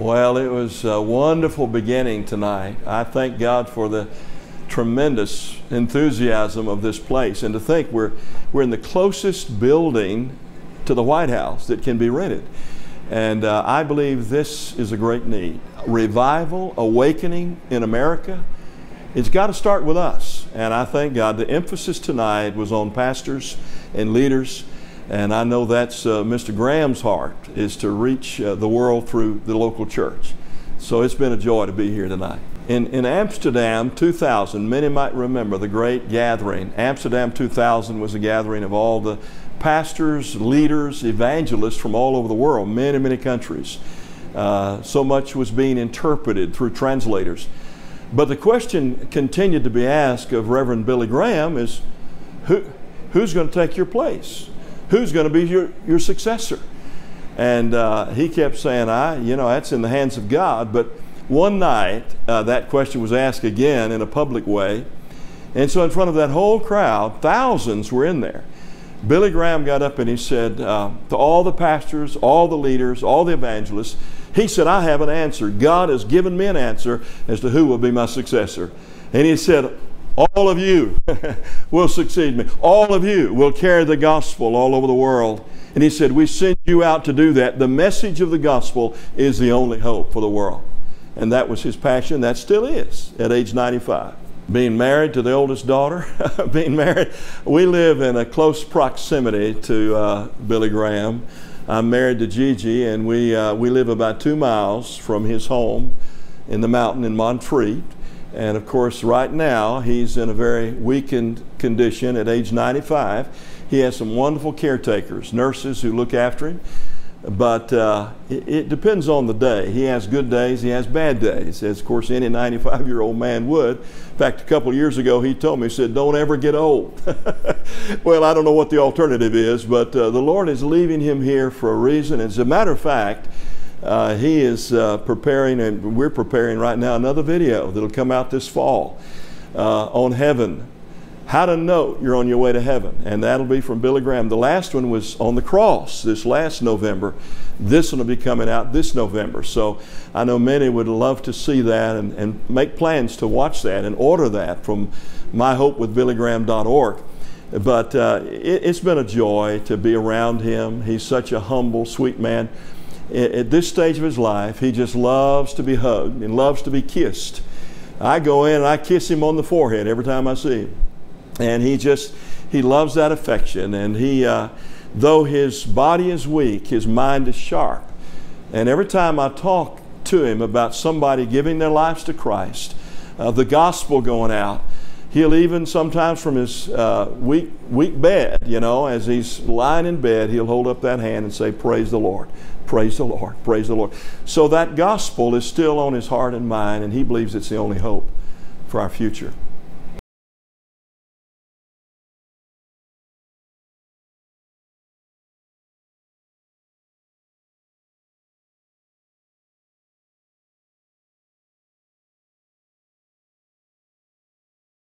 Well, it was a wonderful beginning tonight. I thank God for the tremendous enthusiasm of this place, and to think we're in the closest building to the White House that can be rented. And I believe this is a great need. Revival, awakening in America, it's got to start with us. And I thank God the emphasis tonight was on pastors and leaders. And I know that's Mr. Graham's heart, is to reach the world through the local church. So it's been a joy to be here tonight. In Amsterdam 2000, many might remember the great gathering. Amsterdam 2000 was a gathering of all the pastors, leaders, evangelists from all over the world, many, many countries. So much was being interpreted through translators. But the question continued to be asked of Reverend Billy Graham is, who's going to take your place? Who's going to be your successor? And he kept saying, that's in the hands of God. But one night, that question was asked again in a public way. And so in front of that whole crowd, thousands were in there. Billy Graham got up and he said to all the pastors, all the leaders, all the evangelists, he said, I have an answer. God has given me an answer as to who will be my successor. And he said, all of you will succeed me. All of you will carry the gospel all over the world. And he said, we send you out to do that. The message of the gospel is the only hope for the world. And that was his passion. That still is at age 95. Being married to the oldest daughter, we live in a close proximity to Billy Graham. I'm married to Gigi, and we live about 2 miles from his home in the mountain in Montreat. And of course, right now, he's in a very weakened condition at age 95. He has some wonderful caretakers, nurses who look after him. But it depends on the day. He has good days, he has bad days, as of course any 95-year-old man would. In fact, a couple of years ago, he told me, he said, don't ever get old. Well, I don't know what the alternative is, but the Lord is leaving him here for a reason. As a matter of fact, he is preparing, and we're preparing right now, another video that'll come out this fall on heaven. How to know you're on your way to heaven. And that'll be from Billy Graham. The last one was on the cross this last November. This one will be coming out this November. So I know many would love to see that and make plans to watch that and order that from myhopewithbillygraham.org. But it's been a joy to be around him. He's such a humble, sweet man. At this stage of his life, he just loves to be hugged and loves to be kissed. I go in and I kiss him on the forehead every time I see him. And he loves that affection. And though his body is weak, his mind is sharp. And every time I talk to him about somebody giving their lives to Christ, the gospel going out, he'll even sometimes from his weak bed, as he's lying in bed, he'll hold up that hand and say, praise the Lord, praise the Lord, praise the Lord. So that gospel is still on his heart and mind, and he believes it's the only hope for our future.